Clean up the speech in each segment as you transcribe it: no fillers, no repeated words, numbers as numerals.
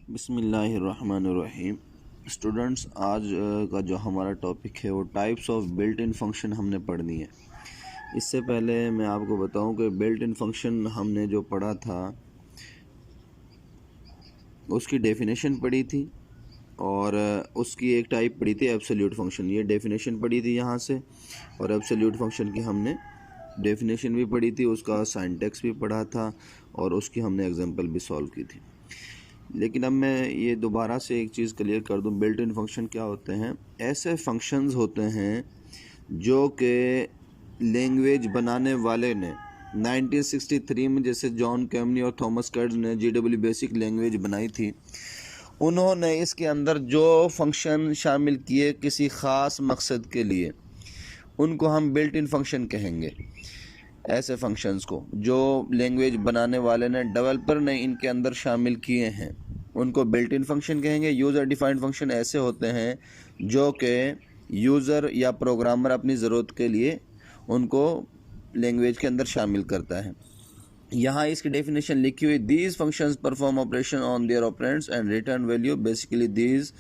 बिस्मिल्लाहिर्रहमानिर्रहीम। स्टूडेंट्स, आज का जो हमारा टॉपिक है वो types of built in function हमने पढ़नी है। इससे पहले मैं आपको बताऊं कि बिल्ट इन फंक्शन हमने जो पढ़ा था उसकी डेफिनेशन पढ़ी थी और उसकी एक टाइप पढ़ी थी एब्सोल्यूट फंक्शन। ये डेफिनेशन पढ़ी थी यहाँ से, और एब्सोल्यूट फंक्शन की हमने डेफिनेशन भी पढ़ी थी, उसका सिंटैक्स भी पढ़ा था और उसकी हमने एग्जांपल भी सॉल्व की थी। लेकिन अब मैं ये दोबारा से एक चीज़ क्लियर कर दूं, बिल्ट इन फंक्शन क्या होते हैं। ऐसे फंक्शंस होते हैं जो कि लैंग्वेज बनाने वाले ने 1963 में, जैसे जॉन कैमनी और थॉमस कर्ट्ज ने GW बेसिक लैंग्वेज बनाई थी, उन्होंने इसके अंदर जो फंक्शन शामिल किए किसी ख़ास मकसद के लिए, उनको हम बिल्ट इन फंक्शन कहेंगे। ऐसे फंक्शंस को जो लैंग्वेज बनाने वाले ने, डेवलपर ने इनके अंदर शामिल किए हैं, उनको बिल्ट इन फंक्शन कहेंगे। यूज़र डिफाइंड फंक्शन ऐसे होते हैं जो कि यूज़र या प्रोग्रामर अपनी ज़रूरत के लिए उनको लैंग्वेज के अंदर शामिल करता है। यहाँ इसकी डेफिनेशन लिखी हुई, these functions perform operation on their operands and return value. Basically these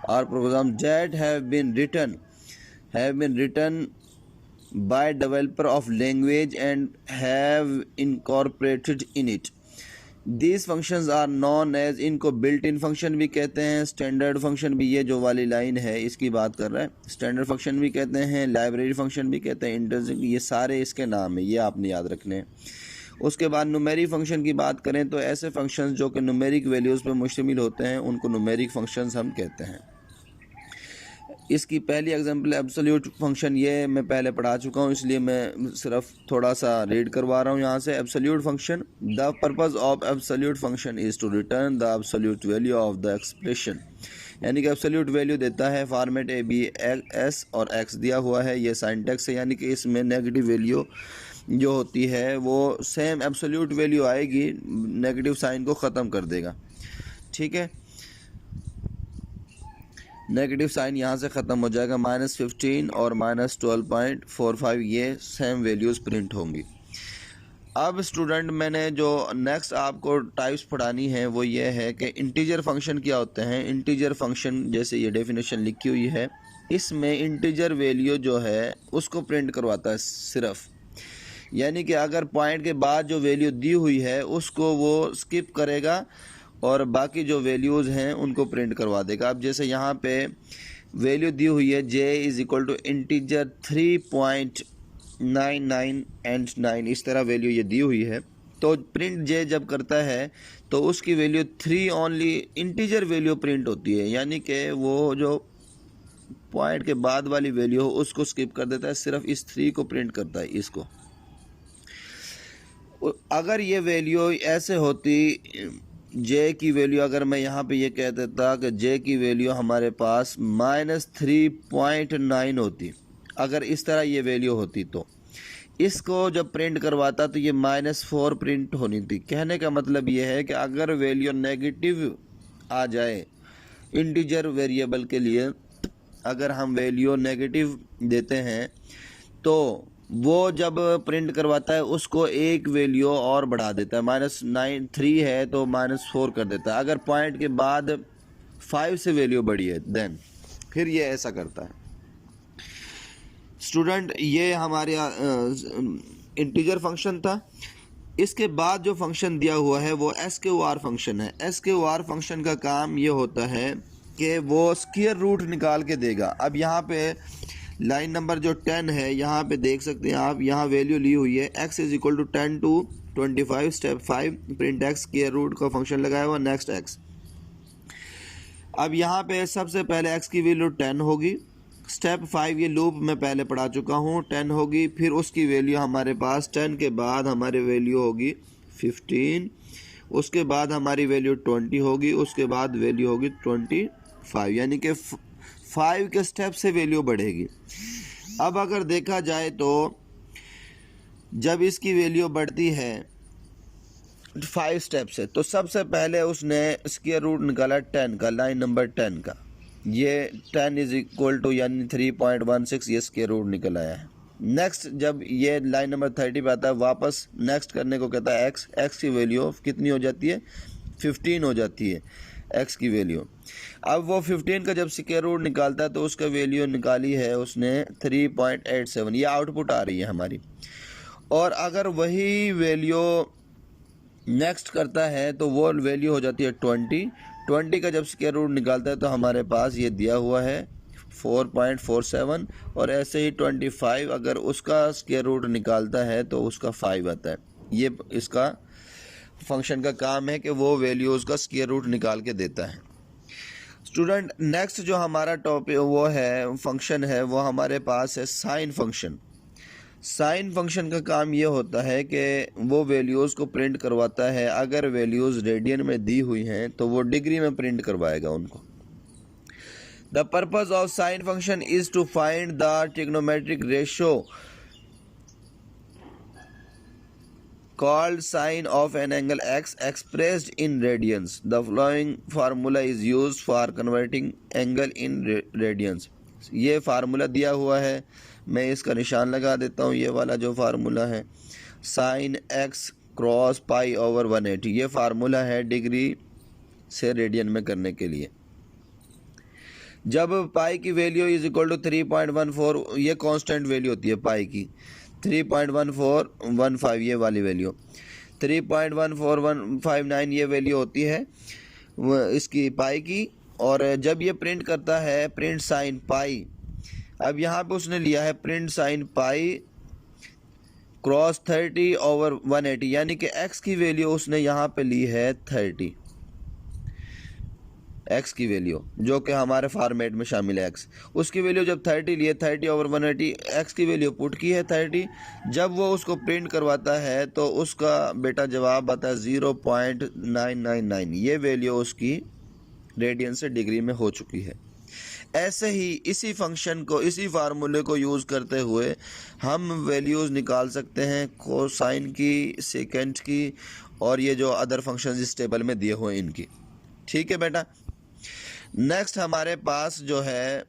are program that have been written by developer of language and have incorporated in it. These functions are known as, इनको built in function भी कहते हैं, standard function भी, ये जो वाली line है इसकी बात कर रहा है, standard function भी कहते हैं, library function भी कहते हैं, intrinsic, ये सारे इसके नाम है, ये आपने याद रखने हैं। उसके बाद न्यूमेरिक फंक्शन की बात करें तो ऐसे फंक्शंस जो कि न्यूमेरिक वैल्यूज़ पर मुश्तमिल होते हैं उनको न्यूमेरिक फंक्शंस हम कहते हैं। इसकी पहली एग्जांपल एब्सोल्यूट फंक्शन, ये मैं पहले पढ़ा चुका हूँ, इसलिए मैं सिर्फ थोड़ा सा रीड करवा रहा हूँ यहाँ से। Absolute function, the purpose of absolute function is to return the absolute value of the expression. यानी कि एब्सोल्यूट वैल्यू देता है, फॉर्मेट A, B, S और X दिया हुआ है, ये सिंटैक्स है। यानी कि इसमें नेगेटिव वैल्यू जो होती है वो सेम एब्सोल्यूट वैल्यू आएगी, नेगेटिव साइन को ख़त्म कर देगा। ठीक है, नेगेटिव साइन यहाँ से ख़त्म हो जाएगा, -15 और -12.45 ये सेम वैल्यूज़ प्रिंट होंगी। अब स्टूडेंट, मैंने जो नेक्स्ट आपको टाइप्स पढ़ानी है वो ये है कि इंटीजर फंक्शन क्या होते हैं। इंटीजर फंक्शन, जैसे ये डेफिनेशन लिखी हुई है, इसमें इंटीजर वैल्यू जो है उसको प्रिंट करवाता है सिर्फ। यानी कि अगर पॉइंट के बाद जो वैल्यू दी हुई है उसको वो स्किप करेगा और बाकी जो वैल्यूज़ हैं उनको प्रिंट करवा देगा। अब जैसे यहाँ पे वैल्यू दी हुई है j = इंटीजर 3.99 एंड 9, इस तरह वैल्यू ये दी हुई है। तो प्रिंट j जब करता है तो उसकी value 3 only integer value print होती है, यानी कि वो जो पॉइंट के बाद वाली वैल्यू हो उसको स्किप कर देता है, सिर्फ इस 3 को प्रिंट करता है इसको। अगर ये वैल्यू ऐसे होती, जे की वैल्यू अगर मैं यहाँ पे ये कह देता कि जे की वैल्यू हमारे पास -3.9 होती, अगर इस तरह ये वैल्यू होती तो इसको जब प्रिंट करवाता तो ये -4 प्रिंट होनी थी। कहने का मतलब ये है कि अगर वैल्यू नेगेटिव आ जाए इंटीजर वेरिएबल के लिए, अगर हम वैल्यू नेगेटिव देते हैं तो वो जब प्रिंट करवाता है उसको एक वैल्यू और बढ़ा देता है, -3 है तो -4 कर देता है। अगर पॉइंट के बाद 5 से वैल्यू बढ़ी है देन फिर ये ऐसा करता है। स्टूडेंट, ये हमारे इंटीजर फंक्शन था। इसके बाद जो फंक्शन दिया हुआ है वो SQR फंक्शन है। SQR फंक्शन का काम ये होता है कि वो स्क्वायर रूट निकाल के देगा। अब यहाँ पे लाइन नंबर जो 10 है, यहाँ पे देख सकते हैं आप, यहाँ वैल्यू ली हुई है x = 10 to 25, step 5 print x, square root का फंक्शन लगाया हुआ, नेक्स्ट x। अब यहाँ पे सबसे पहले x की वैल्यू 10 होगी, स्टेप 5 ये लूप मैं पहले पढ़ा चुका हूँ, 10 होगी, फिर उसकी वैल्यू हमारे पास 10 के बाद हमारी वैल्यू होगी 15, उसके बाद हमारी वैल्यू 20 होगी, उसके बाद वैल्यू होगी 25, यानी कि 5 के स्टेप से वैल्यू बढ़ेगी। अब अगर देखा जाए तो जब इसकी वैल्यू बढ़ती है 5 स्टेप से, तो सबसे पहले उसने स्क्वायर रूट निकाला 10 का, लाइन नंबर 10 का, ये 10 = यानी 3.16, ये स्क्वायर रूट निकल आया है। नेक्स्ट जब ये लाइन नंबर 30 पे आता है, वापस नेक्स्ट करने को कहता है x की वैल्यू कितनी हो जाती है 15 हो जाती है x की वैल्यू। अब वो 15 का जब स्क्वायर रूट निकालता है तो उसका वैल्यू निकाली है उसने 3.87, ये आउटपुट आ रही है हमारी। और अगर वही वैल्यू नेक्स्ट करता है तो वो वैल्यू हो जाती है 20 का जब स्क्वायर रूट निकालता है तो हमारे पास ये दिया हुआ है 4.47, और ऐसे ही 25 अगर उसका स्क्वायर रूट निकालता है तो उसका 5 आता है। ये इसका फंक्शन का काम है कि वो वैल्यूज़ का स्क्वायर रूट निकाल के देता है। स्टूडेंट, नेक्स्ट जो हमारा टॉपिक वो है फंक्शन है वो हमारे पास है साइन फंक्शन। साइन फंक्शन का काम ये होता है कि वो वैल्यूज़ को प्रिंट करवाता है। अगर वैल्यूज़ रेडियन में दी हुई हैं तो वो डिग्री में प्रिंट करवाएगा उनको। The purpose of sine function is to find the trigonometric ratio called sine of an angle x expressed in radians. The following formula is used for converting angle in radians. ये formula दिया हुआ है, मैं इसका निशान लगा देता हूँ। ये वाला जो फार्मूला है sine x cross pi over 180, ये फार्मूला है डिग्री से रेडियन में करने के लिए। जब पाई की वैल्यू इज इक्वल टू 3.14, ये कांस्टेंट वैल्यू होती है पाई की, 3.1415 ये वाली वैल्यू, 3.14159 ये वैल्यू होती है इसकी पाई की। और जब ये प्रिंट करता है प्रिंट साइन पाई, अब यहाँ पे उसने लिया है print sine pi cross 30 over 180, यानी कि x की वैल्यू उसने यहाँ पे ली है 30, x की वैल्यू जो कि हमारे फॉर्मेट में शामिल है x, उसकी वैल्यू जब 30 लिए 30 ओवर 180, x की वैल्यू पुट की है 30। जब वो उसको प्रिंट करवाता है तो उसका बेटा जवाब आता है 0.999, ये वैल्यू उसकी रेडियन से डिग्री में हो चुकी है। ऐसे ही इसी फंक्शन को, इसी फार्मूले को यूज़ करते हुए हम वैल्यूज़ निकाल सकते हैं कोसाइन की, सेकेंड की, और ये जो अदर फंक्शन इस टेबल में दिए हुए इनकी। ठीक है बेटा। नेक्स्ट हमारे पास जो है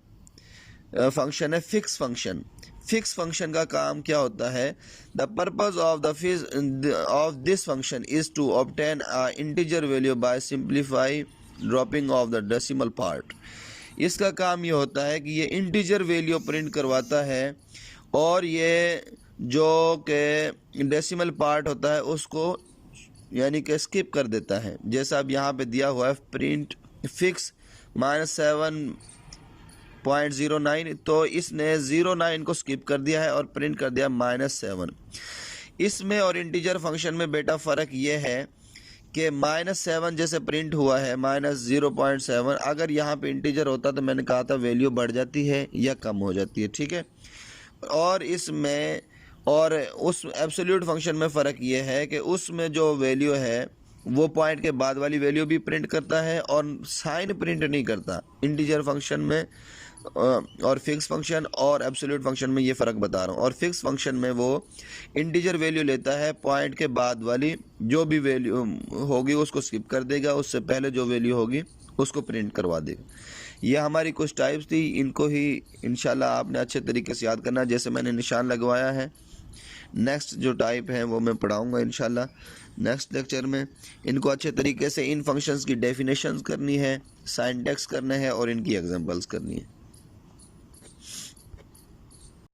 फंक्शन है फिक्स फंक्शन। फिक्स फंक्शन का काम क्या होता है? The purpose of this function is to obtain a integer value by simplify dropping off the decimal part. इसका काम ये होता है कि ये इंटीजर वैल्यू प्रिंट करवाता है और ये जो के डेसिमल पार्ट होता है उसको यानी कि स्किप कर देता है। जैसा अब यहाँ पे दिया हुआ है प्रिंट फिक्स -7.09, तो इसने 09 को स्किप कर दिया है और प्रिंट कर दिया -7। इसमें और इंटीजर फंक्शन में बेटा फ़र्क ये है कि -7 जैसे प्रिंट हुआ है -0.7, अगर यहाँ पे इंटीजर होता तो मैंने कहा था वैल्यू बढ़ जाती है या कम हो जाती है। ठीक है। और इसमें और उस एब्सोल्यूट फंक्शन में फ़र्क ये है कि उसमें जो वैल्यू है वो पॉइंट के बाद वाली वैल्यू भी प्रिंट करता है और साइन प्रिंट नहीं करता। इंटीजर फंक्शन में और फिक्स फंक्शन और एब्सोल्यूट फंक्शन में ये फ़र्क बता रहा हूँ। और फिक्स फंक्शन में वो इंटीजर वैल्यू लेता है, पॉइंट के बाद वाली जो भी वैल्यू होगी उसको स्किप कर देगा, उससे पहले जो वैल्यू होगी उसको प्रिंट करवा देगा। ये हमारी कुछ टाइप्स थी, इनको ही इंशाल्लाह आपने अच्छे तरीके से याद करना जैसे मैंने निशान लगवाया है। नेक्स्ट जो टाइप है वो मैं पढ़ाऊँगा इंशाल्लाह नेक्स्ट लेक्चर में। इनको अच्छे तरीके से इन फंक्शंस की डेफिनेशंस करनी है, सिंटैक्स करना है और इनकी एग्जांपल्स करनी है।